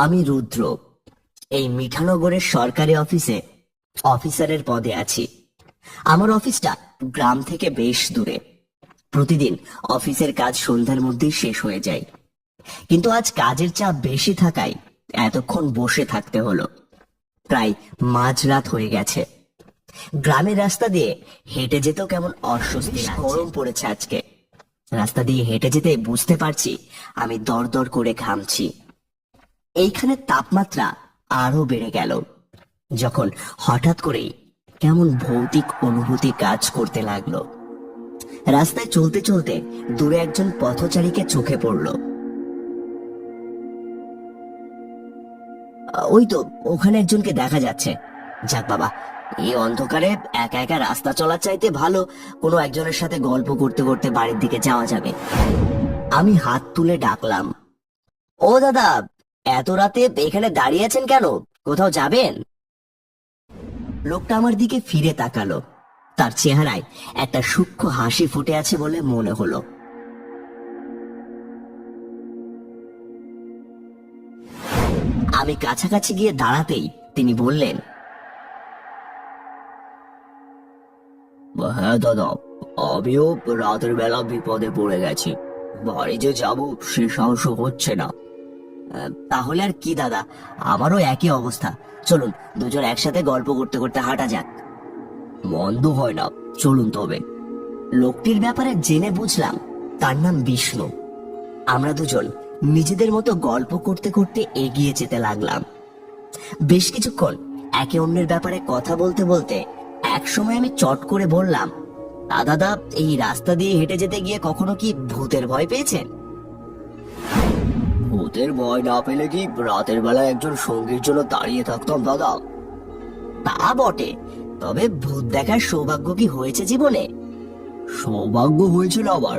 আমি রুদ্র, এই মিঠানগরের সরকারি অফিসে অফিসারের পদে আছি। আমার অফিসটা গ্রাম থেকে বেশ দূরে। প্রতিদিন অফিসের কাজ সন্ধ্যার মধ্যেই শেষ হয়ে যায়, কিন্তু আজ কাজের চাপ বেশি থাকায় এতক্ষণ বসে থাকতে হলো। প্রায় মাঝরাত হয়ে গেছে। গ্রামের রাস্তা দিয়ে হেঁটে যেতেও কেমন অস্বস্তি, গরম পড়েছে আজকে। রাস্তা দিয়ে হেঁটে যেতে বুঝতে পারছি আমি দরদর করে ঘামছি। এইখানে তাপমাত্রা আরো বেড়ে গেল যখন হঠাৎ করেই কেমন ভৌতিক অনুভূতি কাজ করতে লাগলো। রাস্তায় চলতে চলতে দূরে একজন পথচারীকে চোখে পড়ল। ওই তো ওখানে একজনকে দেখা যাচ্ছে। যাক বাবা, এই অন্ধকারে একা একা রাস্তা চলার চাইতে ভালো কোনো একজনের সাথে গল্প করতে করতে বাড়ির দিকে যাওয়া যাবে। আমি হাত তুলে ডাকলাম, ও দাদা, এত রাতে এখানে দাঁড়িয়ে আছেন কেন? কোথাও যাবেন? লোকটা আমার দিকে ফিরে তাকালো। তার চেহারায় একটা সূক্ষ্ম হাসি ফুটে আছে বলে মনে হলো। আমি কাছাকাছি গিয়ে দাঁড়াতেই তিনি বললেন, হ্যাঁ দাদা, আমিও রাতের বেলা বিপদে পড়ে গেছি। বাড়ি যে যাবো সে সাহস হচ্ছে না। তাহলে আর কি দাদা, আমারও একই অবস্থা। চলুন দুজন একসাথে গল্প করতে করতে হাঁটা যাক। মন্দ হয় না, চলুন তবে। লোকটির ব্যাপারে জেনে বুঝলাম তার নাম বিষ্ণু। আমরা দুজন নিজেদের মতো গল্প করতে করতে এগিয়ে যেতে লাগলাম। বেশ কিছুক্ষণ একে অন্যের ব্যাপারে কথা বলতে বলতে এক সময় আমি চট করে বললাম, দাদা, এই রাস্তা দিয়ে হেঁটে যেতে গিয়ে কখনো কি ভূতের ভয় পেয়েছেন? ভূতের ভয় না পেলে কি রাতের বেলায় একজন সঙ্গীর জন্য দাঁড়িয়ে থাকতাম দাদা? তা বটে, তবে ভূত দেখার সৌভাগ্য কি হয়েছে জীবনে? সৌভাগ্য হয়েছিল, আবার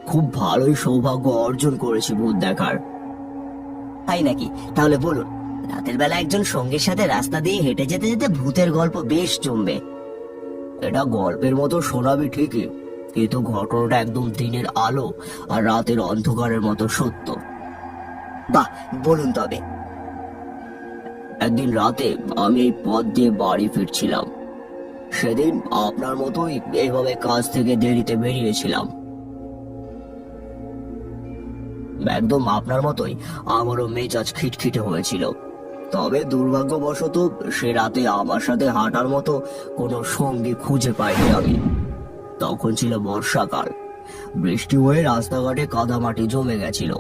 খুব ভালোই সৌভাগ্য অর্জন করেছি ভূত দেখার। তাই নাকি? তাহলে বলুন, রাতের বেলা একজন সঙ্গীর সাথে রাস্তা দিয়ে হেঁটে যেতে যেতে ভূতের গল্প বেশ জমবে। এটা গল্পের মতো শোনাবি ঠিকই, কিন্তু ঘটনাটা একদম দিনের আলো আর রাতের অন্ধকারের মতো সত্য। বাহ, বলুন তবে। একদিন রাতে আমি এই পথ দিয়ে বাড়ি ফিরছিলাম। সেদিন আপনার মতোই এইভাবে কাজ থেকে দেরিতে বেরিয়েছিলাম। একদম আপনার মতোই আমারও মেজাজ খিটখিটে হয়েছিল। তবে দুর্ভাগ্যবশত সে রাতে আমার সাথে হাঁটার মতো কোনো সঙ্গী খুঁজে পাইনি আমি। তখন ছিল বর্ষাকাল। বৃষ্টি হয়ে রাস্তাঘাটে কাদামাটি জমে গেছিল।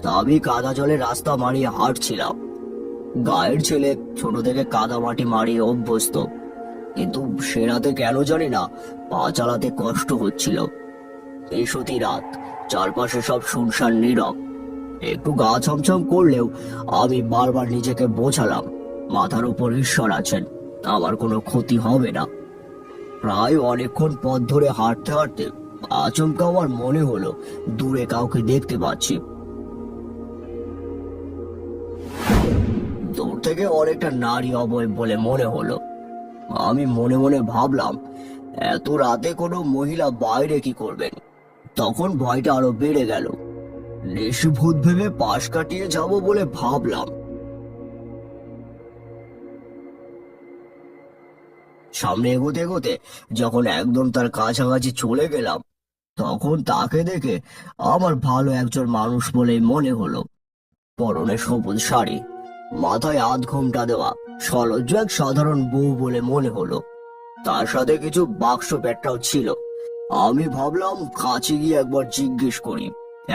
তা আমি কাদা জলে রাস্তা মারিয়ে হাঁটছিলাম। গায়ের ছেলে, ছোট থেকে কাদামাটি মারিয়ে অভ্যস্ত, কিন্তু সে রাতে কেন জানি না পা চালাতে কষ্ট হচ্ছিল। এসতি রাত, চারপাশে সব শুনশান নীরব। একটু গা ছমছম করলেও আমি বারবার নিজেকে বোঝালাম মাথার উপর ঈশ্বর আছেন, আমার কোনো ক্ষতি হবে না। প্রায় অনেকক্ষণ পথ ধরে হাঁটতে হাঁটতে আচমকা আমার মনে হলো দূরে কাউকে দেখতে পাচ্ছি। দূর থেকে অনেকটা নারী অবয়ব বলে মনে হলো। আমি মনে মনে ভাবলাম, এত রাতে কোনো মহিলা বাইরে কি করবেন? তখন ভয়টা আরো বেড়ে গেল। নিশিভূত ভেবে পাশ কাটিয়ে যাব বলে ভাবলাম। সামনে এগোতে এগোতে যখন একদম তার কাছাকাছি চলে গেলাম, তখন তাকে দেখে আমার ভালো একজন মানুষ বলে মনে হলো। পরনে সবুজ শাড়ি, মাথায় আধ ঘোমটা দেওয়া, সলজ্জ এক সাধারণ বউ বলে মনে হলো। তার সাথে কিছু বাক্স প্যাটরাও ছিল। আমি ভাবলাম কাছে গিয়ে একবার জিজ্ঞেস করি,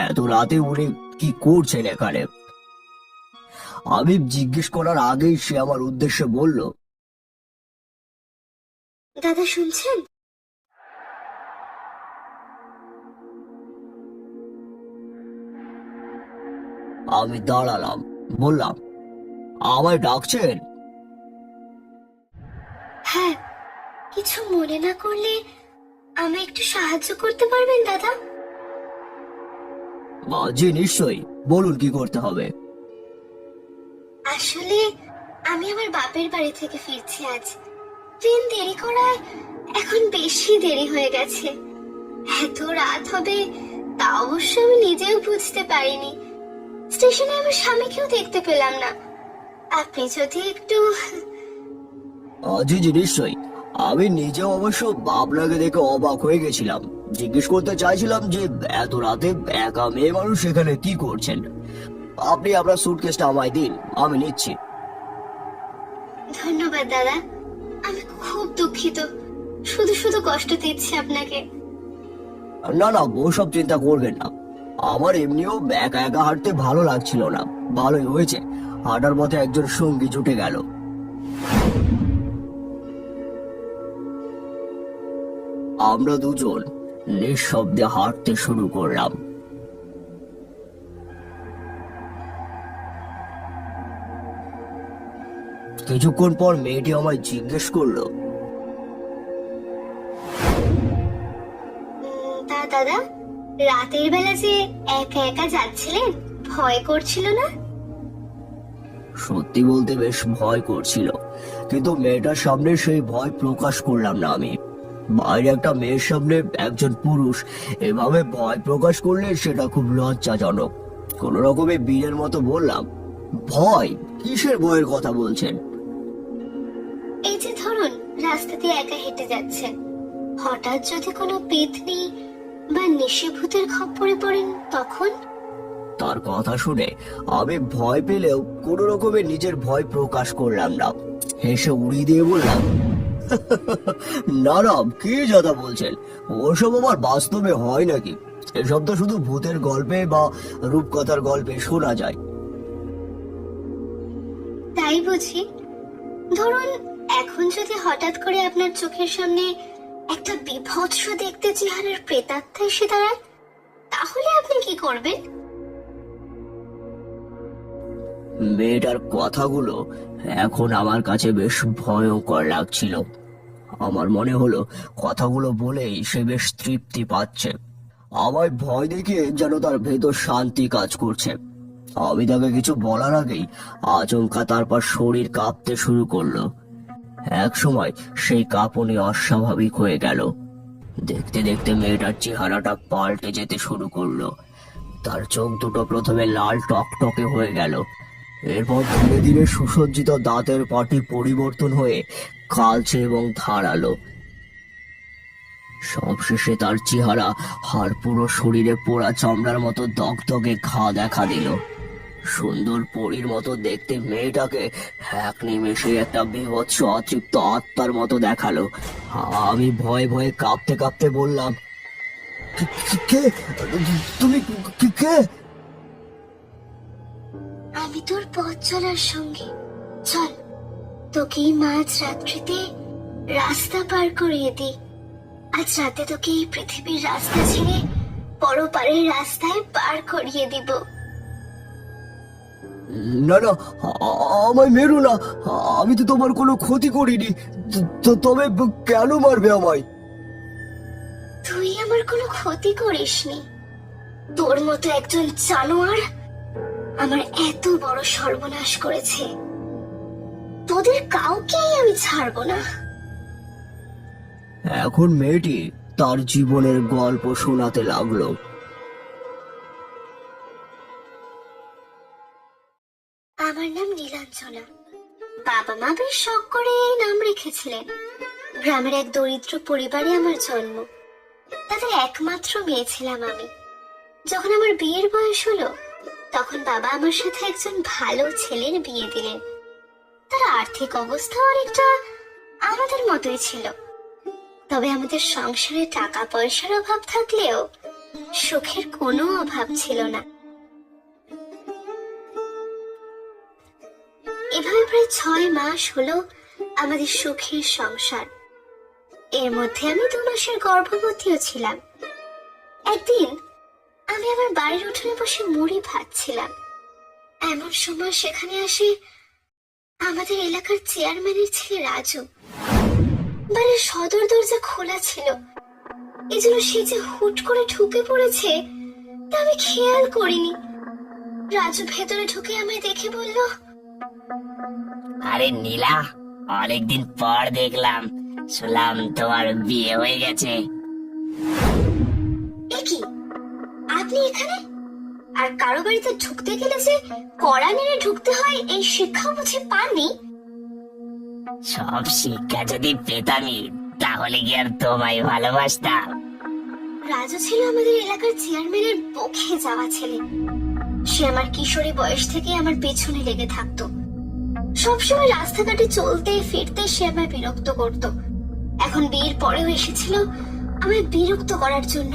এত রাতে উনি কি করছেন এখানে। আমি জিজ্ঞেস করার আগেই সে আমার উদ্দেশ্যে বলল, দাদা শুনছেন? আমি দাঁড়ালাম, বললাম, আমায় ডাকছেন? হ্যাঁ, কিছু মনে না করলে আমায় একটু সাহায্য করতে পারবেন দাদা? জি নিশ্চয়ই, বলুন কি করতে হবে। আসলে আমি আমার বাপের বাড়ি থেকে ফিরছি আজ। ট্রেন দেরি করায় এখন বেশি দেরি হয়ে গেছে। এত রাত হবে তা অবশ্য আমি নিজেও বুঝতে পারিনি। স্টেশনে আমার স্বামীকেও দেখতে পেলাম না। আপনি যদি একটু... জি জি নিশ্চয়ই। আমি নিজেও অবশ্য আপনাকে দেখে অবাক হয়ে গেছিলাম। জিজ্ঞেস করতে চাইছিলাম যে এত রাতে একা মেয়ে মানুষ এখানে কি করছেন। আপনি আপনার সুটকেসটা আমায় দিন, আমি নিচ্ছি। ধন্যবাদ দাদা, আমি খুব দুঃখিত, শুধু শুধু কষ্ট দিচ্ছি আপনাকে। না না, ওসব চিন্তা করবেন না। আমার এমনিও একা একা হাঁটতে ভালো লাগছিল না। ভালোই হয়েছে, হাঁটার পথে একজন সঙ্গী জুটে গেল। আমরা দুজন নিঃশব্দে হাঁটতে শুরু করলাম। কিছুক্ষণ পর মেয়েটি আমায় জিজ্ঞেস করলো, তা দাদা, রাতের বেলা যে একা একা যাচ্ছিলেন, ভয় করছিল না? সত্যি বলতে বেশ ভয় করছিল, কিন্তু মেয়েটার সামনে সেই ভয় প্রকাশ করলাম না আমি। বাইরে একটা মেয়ের সামনে একজন পুরুষ এভাবে ভয় প্রকাশ করলে সেটা খুব লজ্জাজনক। কোন রকমে বীরের মতো বললাম, ভয় কিসের ভয়ের কথা বলছেন? এই যে ধরুন, রাস্তা দিয়ে একা হেঁটে যাচ্ছেন, হঠাৎ যদি কোনো পেতনি বা নিশিভূতের খপ্পরে পড়েন তখন? তার কথা শুনে আমি ভয় পেলেও কোন রকমে নিজের ভয় প্রকাশ করলাম না। হেসে উড়িয়ে দিয়ে বললাম, না না, কি যাতা বলছেন, ওসব আমার বাস্তবে হয় নাকি? এসব তো শুধু ভূতের গল্পে বা রূপকথার গল্পে শোনা যায়। তাই বুঝি? ধরুন, এখন যদি হঠাৎ করে আপনার চোখের সামনে একটা বিভৎস দেখতে চেহারার প্রেতাত্মা এসে দাঁড়ায়, তাহলে আপনি কি করবেন? মেয়েটার কথাগুলো এখন আমার কাছে বেশ ভয়ঙ্কর লাগছিল। আমার মনে হলো কথাগুলো বলেই সে বেশ তৃপ্তি পাচ্ছে। আমায় ভয় দেখিয়ে যেন তার ভেতর শান্তি কাজ করছে। আমি তাকে কিছু বলার আগেই আচমকা তারপর শরীর কাঁপতে শুরু করলো। এক সময় সেই কাঁপুনি অস্বাভাবিক হয়ে গেল। দেখতে দেখতে মেয়েটার চেহারাটা পাল্টে যেতে শুরু করলো। তার চোখ দুটো প্রথমে লাল টকটকে হয়ে গেল, এরপর ধীরে ধীরে সুসজ্জিত দাঁতের পাটি পরিবর্তন হয়ে কালচে এবং ধারালো। সবশেষে তার চেহারা হাড় পুরো শরীরে পোড়া চামড়ার মতো দগদগে ঘা দেখা দিল। সুন্দর পরীর মতো দেখতে মেয়েটাকে এক নিমেষে একটা বীভৎস অতৃপ্ত আত্মার মতো দেখালো। আমি ভয়ে ভয়ে কাঁপতে কাঁপতে বললাম, কে তুমি? কে? আমি তোর পথ চলার সঙ্গে, চল তোকে এই মাঝ রাত্রিতে রাস্তা পার করিয়ে দি। আজ রাতে তোকে এই পৃথিবীর রাস্তা ছেড়ে পরপারের রাস্তায় পার করিয়ে দিব। না না, আমায় মেরো না, আমি তো তোমার কোনো ক্ষতি করিনি। তবে কেন মারবে আমায়? তুই আমার কোনো ক্ষতি করিসনি। তোর মতো একজন জানোয়ার আমার এত বড় সর্বনাশ করেছে, তোদের কাউকেই আমি ছাড়বো না। এখন মেয়েটি তার জীবনের গল্প শোনাতে লাগলো। আমার নাম নীলাঞ্জনা। বাবা মা বেশ শখ করে এই নাম রেখেছিলেন। গ্রামের এক দরিদ্র পরিবারে আমার জন্ম। তাদের একমাত্র মেয়ে ছিলাম আমি। যখন আমার বিয়ের বয়স হলো, তখন বাবা আমার সাথে একজন ভালো ছেলের বিয়ে দিলেন। তার আর্থিক অবস্থা অনেকটা আমাদের মতোই ছিল, তবে আমাদের সংসারে টাকা পয়সার অভাব থাকলেও সুখের কোনো অভাব ছিল না। এভাবে প্রায় 6 মাস হলো আমাদের সুখের সংসার। এর মধ্যে আমি 2 মাসের গর্ভবতীও ছিলাম। একদিন আমি আমার বাড়ির উঠোনে বসে মুড়ি ভাজছিলাম। এমন সময় সেখানে আসে আমাদের এলাকার চেয়ারম্যানের ছেলে রাজু। বাড়ির সদর দরজা খোলা ছিল, এজন্য সে যে হুট করে ঢুকে পড়েছে তা আমি খেয়াল করিনি। রাজু ভেতরে ঢুকে আমায় দেখে বলল, আরে নীলা, অনেকদিন পর দেখলাম, শুনলাম তোমার বিয়ে হয়ে গেছে। এ কি, আপনি এখানে? আর কারো বাড়িতে ঢুকতে গেলে যে কড়া নেড়ে ঢুকতে হয় এই শিক্ষা বুঝে পাননি? সব শিক্ষা যদি পেতামই তাহলে কি আর তোমায় ভালোবাসতাম? রাজু ছিল আমাদের এলাকার চেয়ারম্যানের বকে যাওয়া ছেলে। সে আমার কিশোরী বয়স থেকে আমার পেছনে লেগে থাকতো। সবসময় রাস্তাঘাটে চলতে ফিরতে সে আমায় বিরক্ত করত। এখন বিয়ের পরেও এসেছিল আমায় বিরক্ত করার জন্য।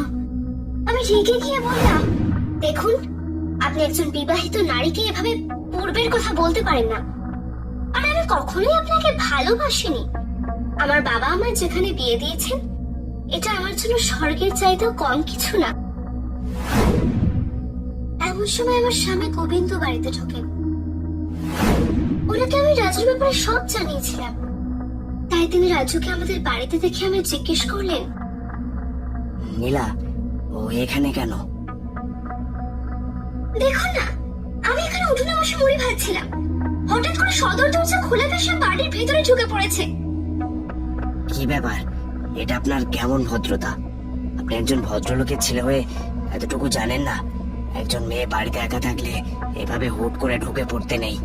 আমি রেগে গিয়ে বললাম, দেখুন, আপনি একজন বিবাহিত নারীকে এভাবে পূর্বের কথা বলতে পারেন না। আর আমি কখনোই আপনাকে ভালোবাসিনি। আমার বাবা আমার যেখানে বিয়ে দিয়েছেন এটা আমার জন্য স্বর্গের চাইতেও কম কিছু না। এমন সময় আমার স্বামী গোবিন্দ বাড়িতে ঢোকেন। ওনাকে আমি রাজুর ব্যাপারে সব জানিয়েছিলাম। তাই তিনি রাজুকে আমাদের বাড়িতে দেখে আমি জিজ্ঞেস করলেন, নীলা, ও এখানে কেন? দেখুন না, আমি এখানে উঠোনে বসে মুড়ি ভাজছিলাম। হঠাৎ করে সদর দরজা খুলে সে বাড়ির ভেতরে ঢুকে পড়েছে। কি ব্যাপার? এটা আপনার কেমন ভদ্রতা? আপনি একজন ভদ্রলোকের ছেলে হয়ে এতটুকু জানেন না একজন মেয়ে বাড়িতে একা থাকলে এভাবে হুট করে ঢুকে পড়তে নেই?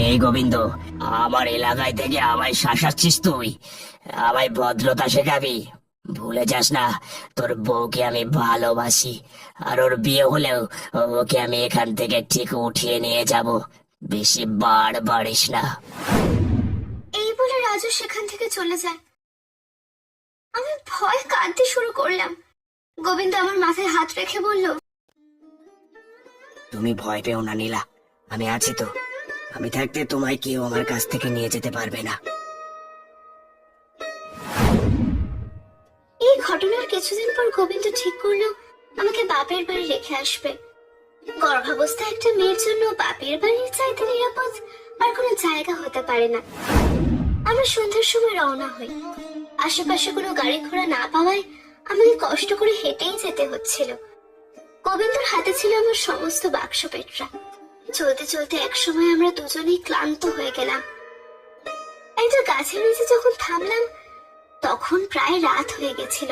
এই গোবিন্দ, আমার এলাকায় থেকে আমায় শাসাচ্ছিস তুই? আমায় ভদ্রতা শেখাবি? ভুলে যাস না তোর বউকে আমি ভালোবাসি, আর ওর বিয়ে হলেও ওকে আমি এখান থেকে ঠিক উঠিয়ে নিয়ে যাব। বেশি বাড়িস না। এই বলে রাজু সেখান থেকে চলে যায়। আমি ভয় কাঁদতে শুরু করলাম। গোবিন্দ আমার মাথায় হাত রেখে বলল, তুমি ভয় পেও না নীলা, আমি আছি তো। আমি থাকতে তোমায় কেউ আমার কাছ থেকে নিয়ে যেতে পারবে না। এই ঘটনার কিছুদিন পর গোবিন্দ ঠিক করলো আমাকে বাপের বাড়ি রেখে আসবে। গর্ভাবস্থায় একটা মেয়ের জন্য বাপের বাড়ির চাইতে নিরাপদ আর কোনো জায়গা হতে পারে না। আমরা সন্ধ্যার সময় রওনা হই। আশেপাশে কোনো গাড়ি ঘোড়া না পাওয়ায় আমাকে কষ্ট করে হেঁটেই যেতে হচ্ছিল। গোবিন্দর হাতে ছিল আমার সমস্ত বাক্স পেটরা। চলতে চলতে একসময় আমরা দুজনেই ক্লান্ত হয়ে গেলাম। একটা গাছের নিচে যখন থামলাম তখন প্রায় রাত হয়ে গেছিল।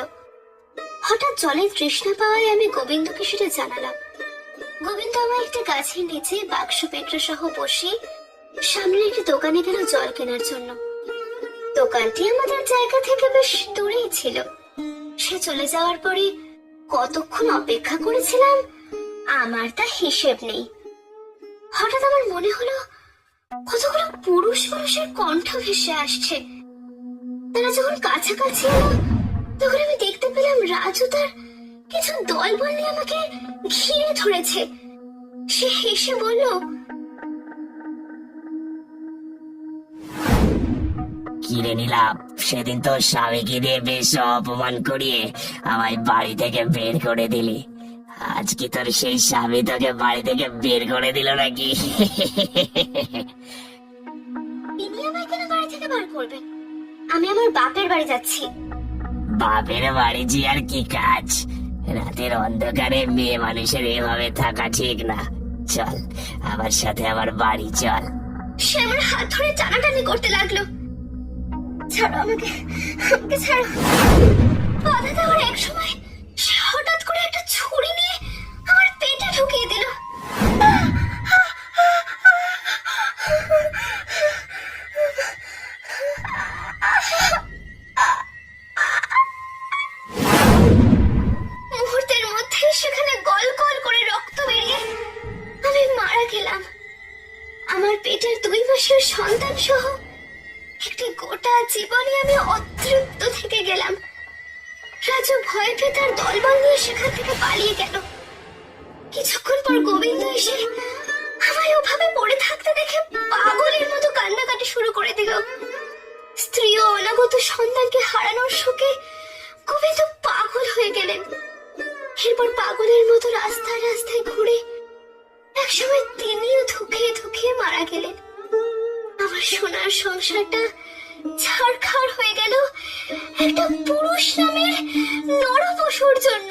হঠাৎ জলের তৃষ্ণা পাওয়ায় আমি গোবিন্দকে সেটা জানালাম। গোবিন্দ আমার একটা গাছের নিচে বাক্স পেটরা সহ বসে সামনে একটি দোকানে গেল জল কেনার জন্য। দোকানটি আমাদের জায়গা থেকে বেশ দূরেই ছিল। সে চলে যাওয়ার পরে কতক্ষণ অপেক্ষা করেছিলাম আমার তা হিসেব নেই। হঠাৎ আমার মনে হলো কতগুলো পুরুষ মানুষের কণ্ঠ ভেসে আসছে। তারা যখন কাছাকাছি এলো তখন আমি দেখতে পেলাম রাজু তার কিছু দলবল নিয়ে আমাকে ঘিরে ধরেছে। সে হেসে বলল, কিরে নিলাম, সেদিন তো স্বামীকে দিয়ে বেশ অপমান করিয়ে আমায় বাড়ি থেকে বের করে দিলি। আজ কি তোর সেই স্বামী তোকে বাড়ি থেকে বের করে দিল নাকি? তিনি আমায় কেন বাড়ি থেকে বার করবেন? আমি আমার বাপের বাড়ি যাচ্ছি। বাপের বাড়ি জি আর কি কাজ? রাতের অন্ধকারে মেয়ে মানুষের এভাবে থাকা ঠিক না। চল আমার সাথে আমার বাড়ি চল। সে আমার হাত ধরে টানাটানি করতে লাগলো। ছাড়ো আমাকে, আমাকে ছাড়ো। বাধা দেওয়ার এক সময় সে হঠাৎ করে একটা ছুরি নিয়ে আমার পেটে ঢুকিয়ে দিল। মুহূর্তের মধ্যে সেখানে গল গল করে রক্ত বেরিয়ে আমি মারা গেলাম। আমার পেটের 2 মাসের সন্তান সহ একটি গোটা জীবনে আমি অতৃপ্ত থেকে গেলাম। রাজু ভয় পেয়ে তার দলবল নিয়ে সেখান থেকে পালিয়ে গেল। কিছুক্ষণ পর গোবিন্দ এসে আমায় ওভাবে পড়ে থাকতে দেখে পাগলের মতো কান্নাকাটি শুরু করে দিল। স্ত্রী ও অনাগত সন্তানকে হারানোর শোকে গোবিন্দ পাগল হয়ে গেলেন। এরপর পাগলের মতো রাস্তায় রাস্তায় ঘুরে একসময় তিনিও ধুকিয়ে ধুকিয়ে মারা গেলেন। আমার সোনার সংসারটা ছাড়খাড় হয়ে গেল একটা পুরুষ নামের নরপশুর জন্য।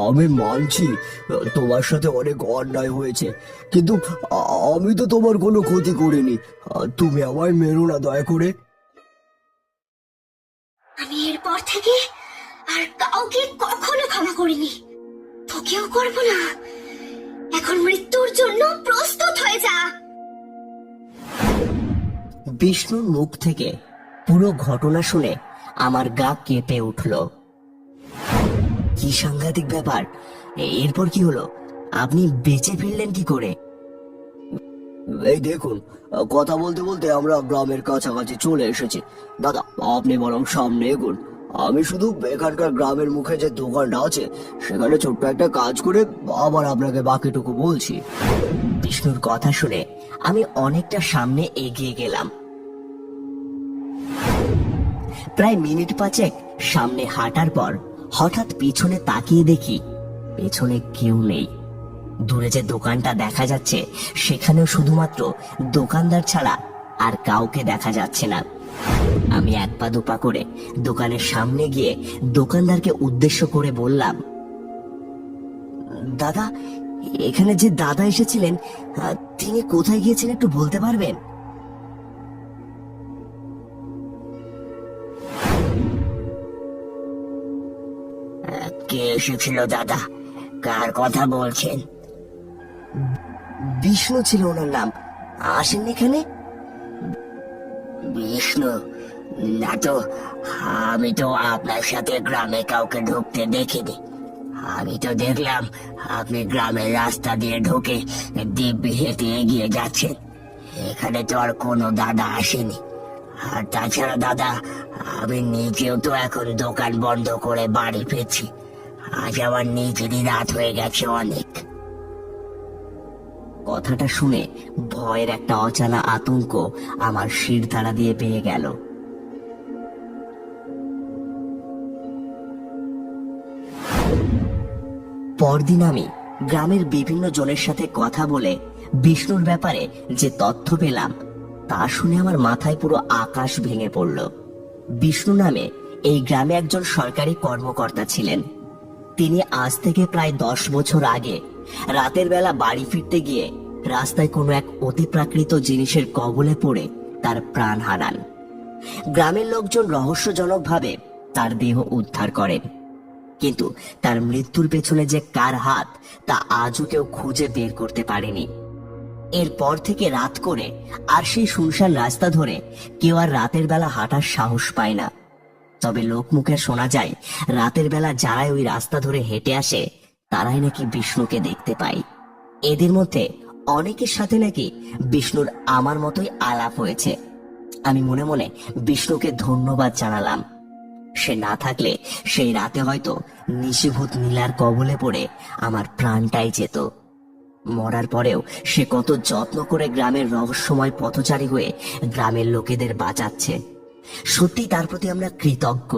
আমি মানছি তোমার সাথে অনেক অন্যায় হয়েছে, কিন্তু আমি তো তোমার কোনো ক্ষতি করিনি। তুমি আমায় মেরো না দয়া করে। আমি এরপর থেকে আর কাউকে কখনো ক্ষমা করিনি, তোকেও করব না। এখন মৃত্যুর জন্য প্রস্তুত হয়ে যা। বিষ্ণুর মুখ থেকে পুরো ঘটনা শুনে আমার গা কেঁপে উঠল। কি সাংঘাতিক ব্যাপার! এরপর কি হলো? আপনি বেঁচে ফিরলেন কি করে? এই দেখুন, কথা বলতে বলতে আমরা গ্রামের কাছাকাছি চলে এসেছি। দাদা, আপনি বরং সামনে এগুন। আমি শুধু এখানকার গ্রামের মুখে যে দোকানটা আছে সেখানে ছোট্ট একটা কাজ করে আবার আপনাকে বাকিটুকু বলছি। বিষ্ণুর কথা শুনে আমি অনেকটা সামনে এগিয়ে গেলাম। প্রায় মিনিট 5 সামনে হাঁটার পর হঠাৎ পিছনে তাকিয়ে দেখি পেছনে কেউ নেই। দূরে যে দোকানটা দেখা যাচ্ছে সেখানেও শুধুমাত্র দোকানদার ছাড়া আর কাউকে দেখা যাচ্ছে না। আমি 1 পা 2 পা করে দোকানের সামনে গিয়ে দোকানদারকে উদ্দেশ্য করে বললাম, দাদা, এখানে যে দাদা এসেছিলেন তিনি কোথায় গিয়েছিলেন একটু বলতে পারবেন? কে এসেছিল দাদা? কার কথা বলছেন? বিষ্ণু ছিল ওনার নাম। আসেননি এখানে? বিষ্ণু? না তো, আমি তো আপনার সাথে গ্রামে কাউকে ঢুকতে দেখিনি। আমি তো দেখলাম আপনি গ্রামের রাস্তা দিয়ে ঢুকে দিব্যি হেঁটে এগিয়ে যাচ্ছেন। এখানে তো আর কোনো দাদা আসেনি। আর তাছাড়া দাদা, আমি নিজেও তো এখন দোকান বন্ধ করে বাড়ি ফিরছি। আজ আমার নিজেরই রাত হয়ে গেছে অনেক। কথাটা শুনে ভয়ের একটা অজানা আতঙ্ক আমার শিরদাঁড়া দিয়ে পেয়ে গেল। পরদিন আমি গ্রামের বিভিন্ন জনের সাথে কথা বলে বিষ্ণুর ব্যাপারে যে তথ্য পেলাম তা শুনে আমার মাথায় পুরো আকাশ ভেঙে পড়ল। বিষ্ণু নামে এই গ্রামে একজন সরকারি কর্মকর্তা ছিলেন। তিনি আজ থেকে প্রায় 10 বছর আগে রাতের বেলা বাড়ি ফিরতে গিয়ে রাস্তায় কোনো এক অতিপ্রাকৃত জিনিসের কবলে পড়ে তার প্রাণ হারান। গ্রামের লোকজন রহস্যজনকভাবে তার দেহ উদ্ধার করেন, কিন্তু তার মৃত্যুর পেছনে যে কার হাত তা আজও কেউ খুঁজে বের করতে পারেনি। এরপর থেকে রাত করে আর সেই শুনশান রাস্তা ধরে কেউ আর রাতের বেলা হাঁটার সাহস পায় না। তবে লোকমুখে শোনা যায় রাতের বেলা যারাই ওই রাস্তা ধরে হেঁটে আসে তারাই নাকি বিষ্ণুকে দেখতে পায়। এদের মধ্যে অনেকের সাথে নাকি বিষ্ণুর আমার মতোই আলাপ হয়েছে। আমি মনে মনে বিষ্ণুকে ধন্যবাদ জানালাম। সে না থাকলে সেই রাতে হয়তো নিশিভূত নীলার কবলে পড়ে আমার প্রাণটাই যেত। মরার পরেও সে কত যত্ন করে গ্রামের রহস্যময় পথচারী হয়ে গ্রামের লোকেদের বাঁচাচ্ছে। সত্যি তার প্রতি আমরা কৃতজ্ঞ।